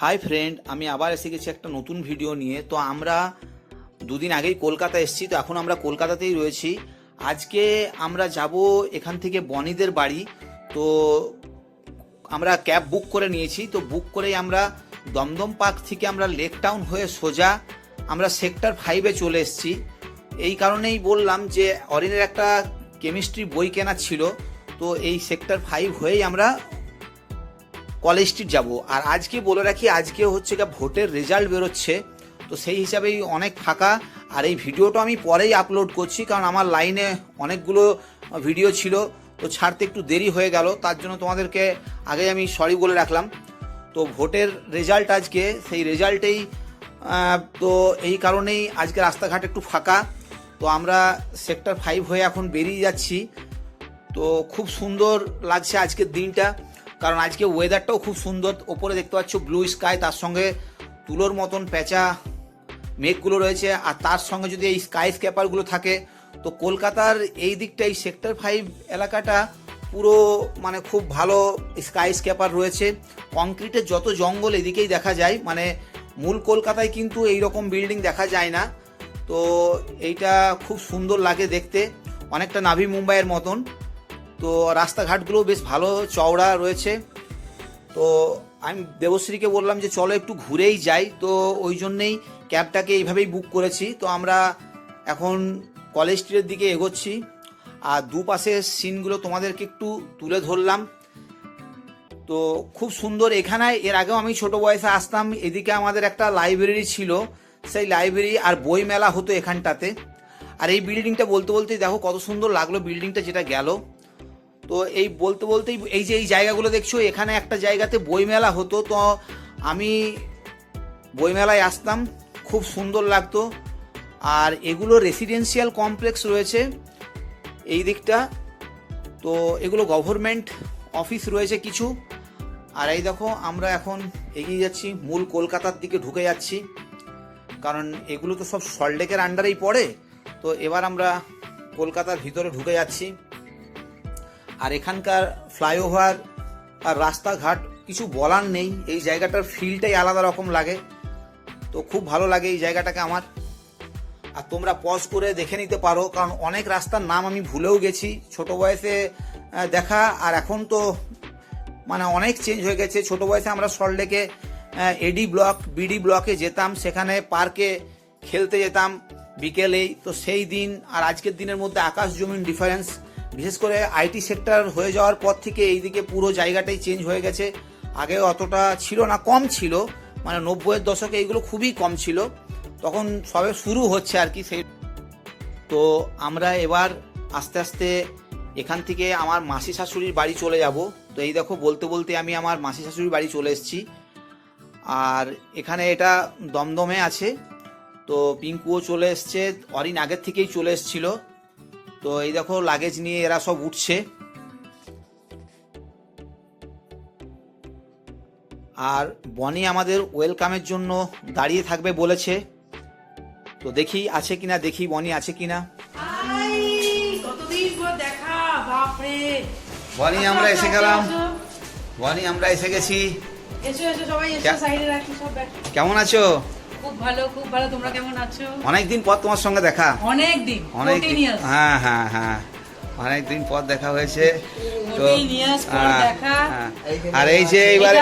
Hi friend, আমি আবার এসে গেছি একটা নতুন ভিডিও নিয়ে। তো আমরা দুদিন আগেই কলকাতা এসেছি, তো এখন আমরা কলকাতাতেই রয়েছি। আজকে আমরা যাব এখান থেকে বনিদের বাড়ি। তো আমরা ক্যাব বুক করে নিয়েছি, তো বুক করেই আমরা দমদম পার্ক থেকে আমরা লেক টাউন হয়ে সোজা আমরা সেক্টর 5-এ চলে এসেছি। এই কারণেই বললাম যে অরিনের একটা কেমিস্ট্রি বই কেনা ছিল, তো এই সেক্টর 5 হয়েই আমরা কলেজ স্ট্রিট যাব। আর আজকে বলে রাখি, আজকে হচ্ছে গিয়ে ভোটের রেজাল্ট বেরোচ্ছে, তো সেই হিসাবেই অনেক ফাঁকা। আর এই ভিডিওটা আমি পরেই আপলোড করছি, কারণ আমার লাইনে অনেকগুলো ভিডিও ছিল, তো ছাড়তে একটু দেরি হয়ে গেল, তার জন্য তোমাদেরকে আগে আমি সরি বলে রাখলাম। তো ভোটের রেজাল্ট আজকে, সেই রেজাল্টেই তো এই কারণেই আজকে রাস্তাঘাট একটু ফাঁকা। তো আমরা সেক্টর 5 হয়ে এখন বেরিয়ে যাচ্ছি। তো খুব সুন্দর লাগছে আজকের দিনটা, কারণ আজকে ওয়েদারটাও খুব সুন্দর। ওপরে দেখতে পাচ্ছ ব্লু স্কাই, তার সঙ্গে তুলোর মতন প্যাঁচা মেঘগুলো রয়েছে, আর তার সঙ্গে যদি এই স্কাই স্ক্যাপারগুলো থাকে, তো কলকাতার এই দিকটা, এই সেক্টর 5 এলাকাটা পুরো মানে খুব ভালো স্কাই স্ক্যাপার রয়েছে। কংক্রিটের যত জঙ্গল এদিকেই দেখা যায়, মানে মূল কলকাতায় কিন্তু এই রকম বিল্ডিং দেখা যায় না। তো এইটা খুব সুন্দর লাগে দেখতে, অনেকটা নাভি মুম্বাইয়ের মতন। তো রাস্তাঘাটগুলো বেশ ভালো চওড়া রয়েছে। তো আমি দেবশ্রীকে বললাম যে চলো একটু ঘুরেই যাই, তো ওই জন্যেই ক্যাবটাকে এইভাবেই বুক করেছি। তো আমরা এখন কলেজ স্ট্রিটের দিকে এগোচ্ছি, আর দুপাশের সিনগুলো তোমাদেরকে একটু তুলে ধরলাম। তো খুব সুন্দর এখানে। এর আগেও আমি ছোট বয়সে আসতাম, এদিকে আমাদের একটা লাইব্রেরি ছিল, সেই লাইব্রেরি আর বই মেলা হতো এখানটাতে। আর এই বিল্ডিংটা বলতে বলতেই দেখো কত সুন্দর লাগলো বিল্ডিংটা যেটা গেল। তো এই বলতে বলতেই এই যে এই জায়গাগুলো দেখছো, এখানে একটা জায়গাতে বইমেলা হতো, তো আমি বইমেলায় আসতাম, খুব সুন্দর লাগতো। আর এগুলো রেসিডেন্সিয়াল কমপ্লেক্স রয়েছে এই দিকটা, তো এগুলো গভর্নমেন্ট অফিস রয়েছে কিছু। আর এই দেখো আমরা এখন এগিয়ে যাচ্ছি, মূল কলকাতার দিকে ঢুকে যাচ্ছি, কারণ এগুলো তো সব সল্টলেকের আন্ডারেই পড়ে। তো এবার আমরা কলকাতার ভিতরে ঢুকে যাচ্ছি। আর এখানকার ফ্লাইওভার আর রাস্তাঘাট কিছু বলার নেই, এই জায়গাটার ফিলটাই আলাদা রকম লাগে। তো খুব ভালো লাগে এই জায়গাটাকে আমার। আর তোমরা পজ করে দেখে নিতে পারো, কারণ অনেক রাস্তার নাম আমি ভুলেও গেছি ছোট বয়সে দেখা, আর এখন তো মানে অনেক চেঞ্জ হয়ে গেছে। ছোট বয়সে আমরা সল্টলেকে এডি ব্লক, বিডি ব্লকে যেতাম, সেখানে পার্কে খেলতে যেতাম বিকেলেই। তো সেই দিন আর আজকের দিনের মধ্যে আকাশ জমিন ডিফারেন্স। বিশেষ করে আইটি সেক্টর হয়ে যাওয়ার পর থেকে এইদিকে পুরো জায়গাটাই চেঞ্জ হয়ে গেছে। আগে অতটা ছিল না, কম ছিল, মানে 90-এর দশকে এইগুলো খুবই কম ছিল, তখন সবে শুরু হচ্ছে আর কি। সেই তো আমরা এবার আস্তে আস্তে এখান থেকে আমার মাসি শাশুড়ির বাড়ি চলে যাব। তো এই দেখো বলতে বলতে আমি আমার মাসি শাশুড়ির বাড়ি চলে এসেছি। আর এখানে এটা দমদমে আছে, তো পিঙ্কুও চলে এসছে, অরিন আগের থেকেই চলে এসছিল। তো এই দেখো লাগেজ নিয়ে এরা সব উঠছে। আর বনি আমাদের ওয়েলকামের জন্য দাঁড়িয়ে থাকবে বলেছে, তো দেখি আছে কিনা, দেখি বনি আছে কিনা। বনি আমরা এসে গেলাম, বনি আমরা এসে গেছি। কেমন আছো? খুব ভালো, খুব ভালো। তোমরা কেমন আছো? অনেকদিন পর তোমার সঙ্গে দেখা। অনেকদিন। হ্যাঁ হ্যাঁ হ্যাঁ, অনেকদিন পর দেখা হয়েছে। তো আর এই যে এইবারে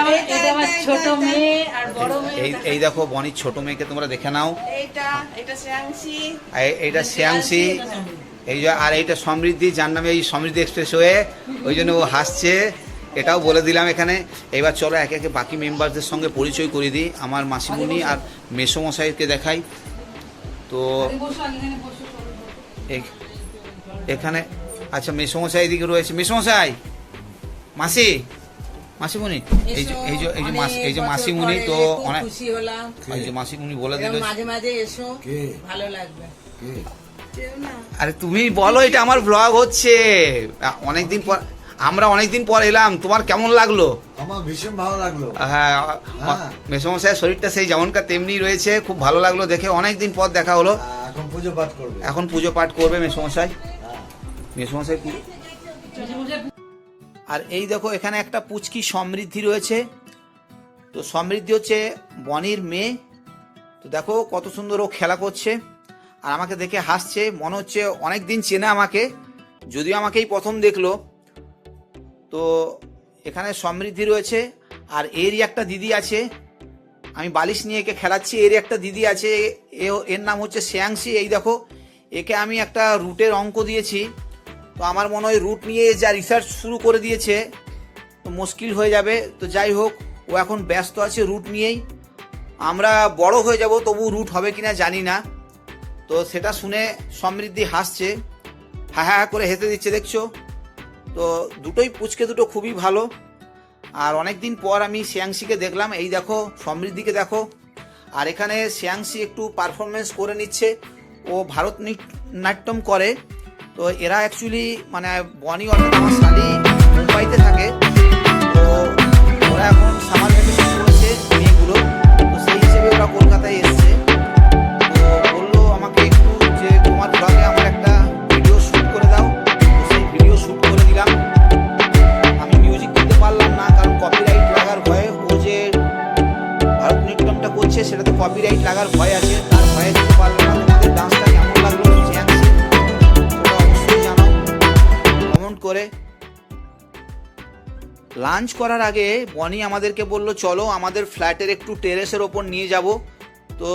ছোট মেয়ে আর বড় মেয়ে, এই দেখো বনির ছোট মেয়েকে তোমরা দেখে নাও। এটা শ্রেয়াংশী, এইটা শ্রেয়াংশী, এই যে আর এইটা সমৃদ্ধি, যার নামে এই সমৃদ্ধি এক্সপ্রেস হয়ে, ওই জন্য ও হাসছে, এটাও বলে দিলাম এখানে। এবার চলো একে একে বাকি মেম্বারদের সঙ্গে পরিচয় করিয়ে দিই। আমার মাসিমণি আর মেসোমশাইকে দেখাই। তো এখানে আচ্ছা মেসোমশাই এদিকে রয়েছে, মেসোমশাই, মাসি, মাসিমণি, এই যে এই যে এই যে এই যে মাসিমণি। তো অনেক খুশি হলাম, এই যে মাসিমণি বলে দিল মাঝে মাঝে এসো, ভালো লাগবে। আরে তুমি বলো, এটা আমার ব্লগ হচ্ছে, অনেকদিন পর আমরা অনেকদিন পর এলাম, তোমার কেমন লাগলো? আমার ভীষণ ভালো লাগলো। হ্যাঁ, মেসোমশাইয়ের শরীরটা সেই যেমনকার তেমনি রয়েছে, খুব ভালো লাগলো দেখে, অনেকদিন পর দেখা হলো। এখন পুজো পাঠ করবে, এখন পুজো পাঠ করবে মেসোমশাই, মেসোমশাই। আর এই দেখো এখানে একটা পুচকি সমৃদ্ধি রয়েছে, তো সমৃদ্ধি হচ্ছে বনির মেয়ে। তো দেখো কত সুন্দর ও খেলা করছে আর আমাকে দেখে হাসছে, মনে হচ্ছে অনেক দিন চেনা আমাকে, যদিও আমাকেই প্রথম দেখলো। তো এখানে সমৃদ্ধি রয়েছে আর এরই একটা দিদি আছে, আমি বালিশ নিয়ে একে খেলাচ্ছি, এরই একটা দিদি আছে, এর নাম হচ্ছে শ্রেয়াংশী। এই দেখো একে আমি একটা রুটের অঙ্ক দিয়েছি, তো আমার মনে হয় রুট নিয়ে যা রিসার্চ শুরু করে দিয়েছে তো মুশকিল হয়ে যাবে। তো যাই হোক, ও এখন ব্যস্ত আছে রুট নিয়েই। আমরা বড় হয়ে যাব তবু রুট হবে কিনা জানি না। তো সেটা শুনে সমৃদ্ধি হাসছে, হ্যাঁ হ্যাঁ করে হেসে দিচ্ছে, দেখছো তো। দুটোই পুচকে দুটো খুবই ভালো। আর অনেক দিন পর আমি শ্রেয়াংশীকে দেখলাম, এই দেখো সমৃদ্ধিকে দেখো। আর এখানে শ্রেয়াংশী একটু পারফরমেন্স করে নিচ্ছে, ও ভারতনাট্যম করে। তো এরা অ্যাকচুয়ালি মানে বনি অর্থাৎ আমার শালি মুম্বাইতে থাকে, তো ওরা এখন সামার ভ্যাকেশন করেছে মেয়েগুলো, তো সেই হিসেবে ওরা কলকাতায় এসছে। তো বললো আমাকে একটু যে তোমার ব্লগে আমার একটা ভিডিও শ্যুট করে দাও, তো সেই ভিডিও শ্যুট করে দিলাম। আমি মিউজিক দিতে পারলাম না কারণ কপিরাইট লাগার ভয়ে, ও যে ভারতনাট্যমটা করছে সেটাতে কপিরাইট লাগার ভয় আছে, তার ভয়ে দিতে পারলাম না। তোমাদের ডান্সটা কেমন লাগলো শ্রেয়াংশী ওটা অবশ্যই জানাও কমেন্ট করে। লাঞ্চ করার আগে বনি আমাদেরকে বলল চলো আমাদের ফ্ল্যাটের একটু টেরেসের ওপর নিয়ে যাব। তো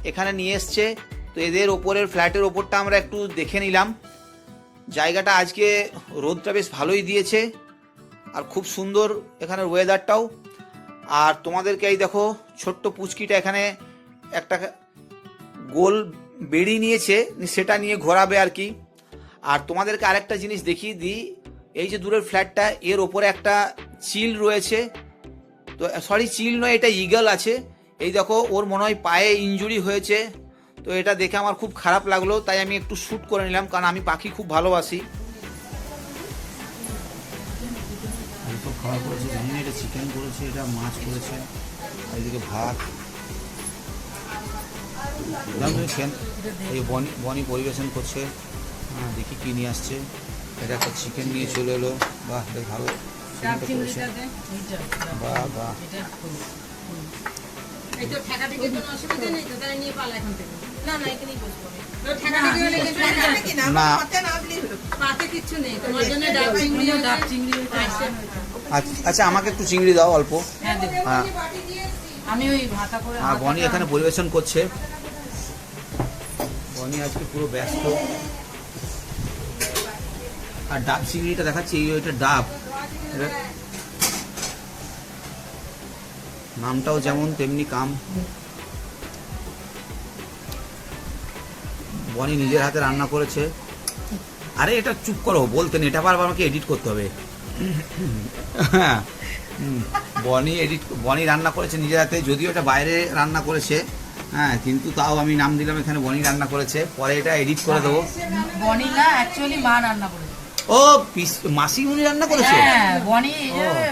এখানে নিয়ে এসছে, তো এদের ওপরের ফ্ল্যাটের ওপরটা আমরা একটু দেখে নিলাম। জায়গাটা আজকে রোদটা বেশ ভালোই দিয়েছে আর খুব সুন্দর এখানের ওয়েদারটাও। আর তোমাদেরকে এই দেখো ছোট্ট পুচকিটা এখানে একটা গোল বেড়ি নিয়েছে, সেটা নিয়ে ঘোরাবে আর কি। আর তোমাদেরকে আরেকটা জিনিস দেখিয়ে দিই, এই যে দূরের ফ্ল্যাটটা এর ওপরে একটা চিল রয়েছে, তো সরি চিল নয়, এটা ঈগল আছে। এই দেখো ওর মনে হয় পায়ে ইনজুরি হয়েছে, তো এটা দেখে আমার খুব খারাপ লাগলো, তাই আমি একটু শ্যুট করে নিলাম কারণ আমি পাখি খুব ভালোবাসি। খাওয়া করেছে জানি না, এটা চিকেন করেছে, এটা মাছ করেছে, এইদিকে ভাত। এই বনি পরিবেশন করছে, হ্যাঁ দেখি কি নিয়ে আসছে। এটা একটা চিকেন নিয়ে চলে এলো, বাহ বেশ ভালো চিকেনটা করেছে, বাহ বাহ। এই তো ঠেকাতে কি কোনো অসুবিধা নেই তো, তাই নিয়ে পালা এখন থেকে। না না এখানেই বসবো আমি। না পাতে কিচ্ছু নেই, তোমার জন্য ডাব চিংড়ি আছে। আচ্ছা আমাকে একটু চিংড়ি দাও অল্প। হ্যাঁ আমি ওই ভাতা করে আর বনি এখানে পরিবেশন করছে। বনি আজকে পুরো ব্যস্ত। আর ডাব চিংড়িটা দেখাচ্ছি, এটা ডাব, নামটাও যেমন তেমনি কাম। বনি নিজের হাতে রান্না করেছে। আরে এটা চুপ করো, বলতে নেই, এটা বারবার আমাকে এডিট করতে হবে। বনি রান্না করেছে নিজের হাতে, যদিও এটা বাইরে রান্না করেছে, হ্যাঁ কিন্তু তাও আমি নাম দিলাম এখানে বনি রান্না করেছে, পরে এটা এডিট করে দেবো। বনি না অ্যাকচুয়ালি মা রান্না করেছে। ও মাসিমুনি রান্না করেছে? হ্যাঁ বনি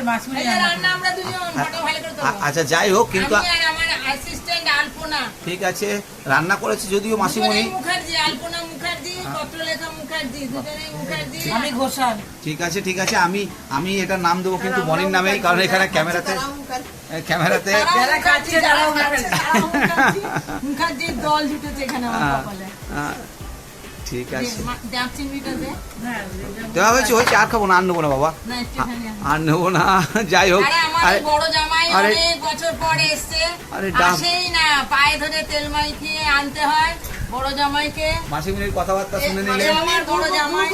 মাসিমুনি রান্না আমরা দুজন ফটো ভালো করে দেব। আচ্ছা যাই হোক, কিন্তু আমি আর আমার অ্যাসিস্ট্যান্ট আলপনা। ঠিক আছে রান্না করেছে যদিও মাসিমুনি। মুখার্জি, আলপনা মুখার্জি, পত্রলেখা মুখার্জি, দুজনেই মুখার্জি। আমি ঘোষাল। ঠিক আছে আমি এটা নাম দেবো কিন্তু বনির নামেই, কারণ এখানে ক্যামেরাতে যারা খাচ্ছে তারাও মুখার্জির দল জুটেছে এখানে আমার কপালে। ঠিক আছে ডাব চিংড়িটা দে। দেওয়া হয়েছে আর খাবো না, আর নেবো না বাবা, না একটুখানি আর নেবো না। যাই হোক, আরে আমার বড় জামাই অনেক বছর পরে এসেছে, আরে ডাব আসেই না, পায়ে ধরে তেল মাখিয়ে আনতে হয় বড় জামাইকে। মাসিমুনির কথাবার্তা শুনে নিলে। আমার বড় জামাই,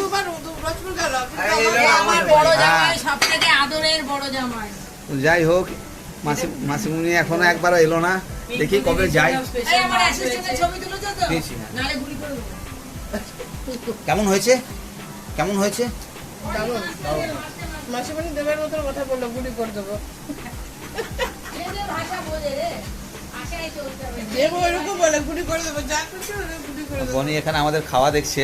আমার বড় জামাই সবথেকে আদরের বড় জামাই। যাই হোক, মাসিমুনি এখনো একবারও এলো না, দেখি কবে যাই। এই আমার অ্যাসিস্ট্যান্টের ছবি তুলেছো তো? দিয়েছি, হ্যাঁ। নালে গুলি করে দেবো। কেমন হয়েছে? মাসিমণি দেবের মতন কথা বললো, গুলি করে দেবো। ভাষা বোঝে রে, ভাষাই চলতে হবে। দেবো এরকম বলে গুলি করে দেবো, যা করছে গুলি করে দেবো। বনি এখানে আমাদের খাওয়া দেখছে,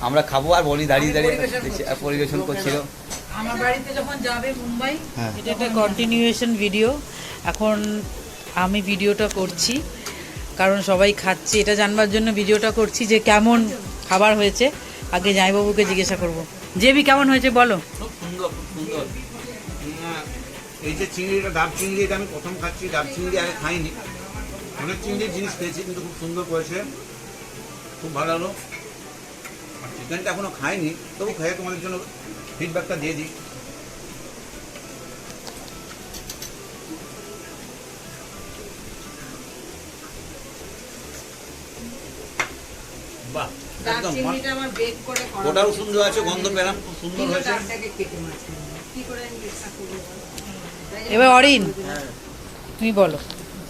আমরা খাবো আর বনি দাঁড়িয়ে দেখছে আর পরিবেশন করছিল। আমার বাড়িতে যখন যাবে মুম্বাই, হ্যাঁ। এটা একটা কন্টিনিউয়েশন ভিডিও। এখন আমি ভিডিওটা করছি কারণ সবাই খাচ্ছে, এটা জানবার জন্য ভিডিওটা করছি যে কেমন খাবার হয়েছে। আগে জামাইবাবুকে জিজ্ঞাসা করব, জেবি কেমন হয়েছে বলো। খুব সুন্দর এই যে চিংড়িটা, ডাব চিংড়ি, এটা আমি প্রথম খাচ্ছি। ডাব চিংড়ি আগে খাইনি, অনেক চিংড়ির জিনিস খেয়েছি কিন্তু খুব সুন্দর করেছে, খুব ভালো হলো। আর চিকেনটা এখনো খাইনি, তবু খেয়ে তোমাদের জন্য ফিডব্যাকটা দিয়ে দিই। বাহ, ডাব একদম চিংড়িটা আমার বেক করে করা ওটাও হয়েছে। সুন্দর আছে, গন্ধ পেলাম, খুব সুন্দর কিন্তু হয়েছে। ডাবটাকে কেটে মাঝখানে। কি করে আমি চেষ্টা করবো বলো? তাই জন্য এবার অরিন তুমি বলো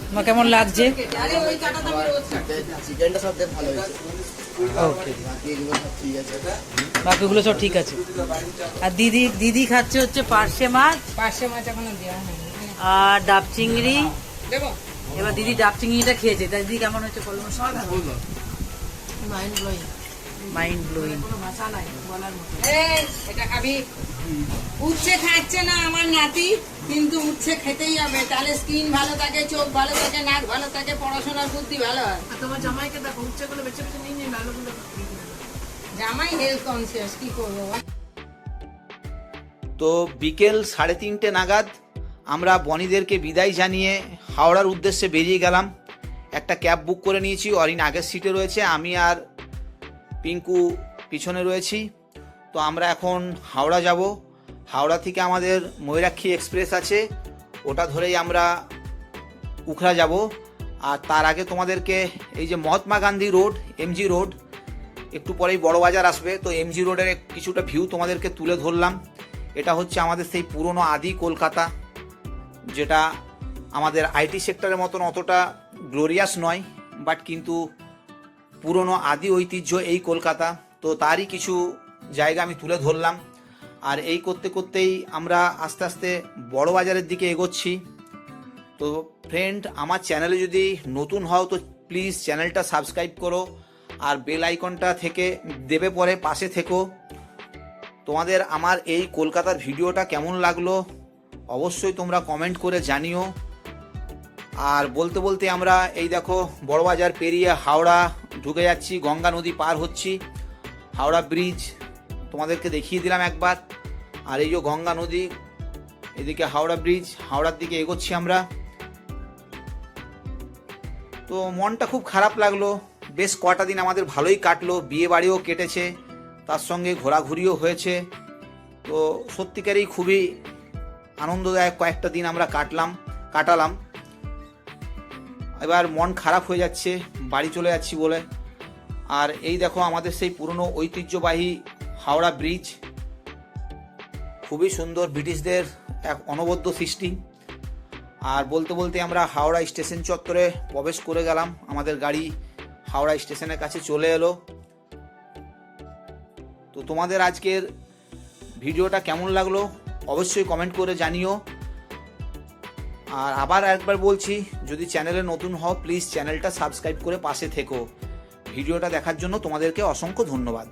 তোমার কেমন লাগছে? কেটে- আরে ওই কাটা তো আমি রোজ কাটছি। চিকেনটা সব থেকে ভালো হয়েছে, ওকে, বাকি এগুলো সব ঠিক আছে। বাকিগুলো সব ঠিক আছে। আর দিদি খাচ্ছে হচ্ছে পার্শে মাছ পার্শে মাছ এখনো দেওয়া হয়নি। আর ডাব চিংড়ি। দেবো? এবার দিদি ডাব চিংড়িটা খেয়েছে, তাই দিদি কেমন হচ্ছে বলো? Mind blowing, mind blowing. কোনো ভাষা নাই বলার মতো। এই, এটা খাবি? উচ্ছে খাচ্ছে না আমার নাতি, কিন্তু উচ্ছে খেতেই হবে, তাহলে স্কিন ভালো থাকে, চোখ ভালো থাকে, নাক ভালো থাকে, পড়াশোনার বুদ্ধি ভালো হয়। আর তোমার জামাইকে দেখো, উচ্ছেগুলো বেছে বেছে নিয়ে নিয়ে ভালোগুলো জামাই হেলথ কনসিয়াস, কি করবো? তো বিকেল 3:30 নাগাদ আমরা বনিদেরকে বিদায় জানিয়ে হাওড়ার উদ্দেশ্যে বেরিয়ে গেলাম। একটা ক্যাব বুক করে নিয়েছি, অরিন আগের সিটে রয়েছে, আমি আর পিঙ্কু পিছনে রয়েছি। তো আমরা এখন হাওড়া যাব। হাওড়া থেকে আমাদের ময়ূরাক্ষী এক্সপ্রেস আছে, ওটা ধরেই আমরা উখড়া যাব। আর তার আগে তোমাদেরকে এই যে Mahatma Gandhi road, MG road, একটু পরেই বড় বাজার আসবে, তো এমজি রোডের কিছুটা ভিউ তোমাদেরকে তুলে ধরলাম। এটা হচ্ছে আমাদের সেই পুরনো আদি কলকাতা, যেটা আমাদের আইটি সেক্টরের মতন অতটা গ্লোরিয়াস নয়, বাট কিন্তু পুরনো আদি ঐতিহ্য এই কলকাতা। তো তারই কিছু জায়গা আমি তুলে ধরলাম। আর এই করতে করতেই আমরা আস্তে আস্তে বড় বাজারের দিকে এগোচ্ছি। তো ফ্রেন্ড, আমার চ্যানেলে যদি নতুন হও তো প্লিজ চ্যানেলটা সাবস্ক্রাইব করো, আর বেল আইকনটা থেকে দেবে পরে পাশে থেকো। তোমাদের আমার এই কলকাতার ভিডিওটা কেমন লাগলো অবশ্যই তোমরা কমেন্ট করে জানিও। আর বলতে বলতে আমরা এই দেখো বড়বাজার পেরিয়ে হাওড়া ঢুকে যাচ্ছি, গঙ্গা নদী পার হচ্ছি। হাওড়া ব্রিজ তোমাদেরকে দেখিয়ে দিলাম একবার, আর এই যে গঙ্গা নদী, এদিকে হাওড়া ব্রিজ, হাওড়ার দিকে এগোচ্ছি আমরা। তো মনটা খুব খারাপ লাগলো, বেশ কটা দিন আমাদের ভালোই কাটলো, বিয়ে বাড়িও কেটেছে, তার সঙ্গে ঘোরাঘুরিও হয়েছে। তো সত্যিকারই খুবই আনন্দদায়ক কয়েকটা দিন আমরা কাটালাম। এবার মন খারাপ হয়ে যাচ্ছে বাড়ি চলে যাচ্ছি বলে। আর এই দেখো আমাদের সেই পুরনো ঐতিহ্যবাহী হাওড়া ব্রিজ, খুবই সুন্দর, ব্রিটিশদের এক অনবদ্য সৃষ্টি। আর বলতে বলতে আমরা হাওড়া স্টেশন চত্বরে প্রবেশ করে গেলাম, আমাদের গাড়ি হাওড়া স্টেশনের কাছে চলে এলো। তো তোমাদের আজকের ভিডিওটা কেমন লাগলো অবশ্যই কমেন্ট করে জানিও। আর আবার একবার বলছি, যদি চ্যানেলে নতুন হও প্লিজ চ্যানেলটা সাবস্ক্রাইব করে পাশে থেকো। ভিডিওটা দেখার জন্য তোমাদেরকে অসংখ্য ধন্যবাদ।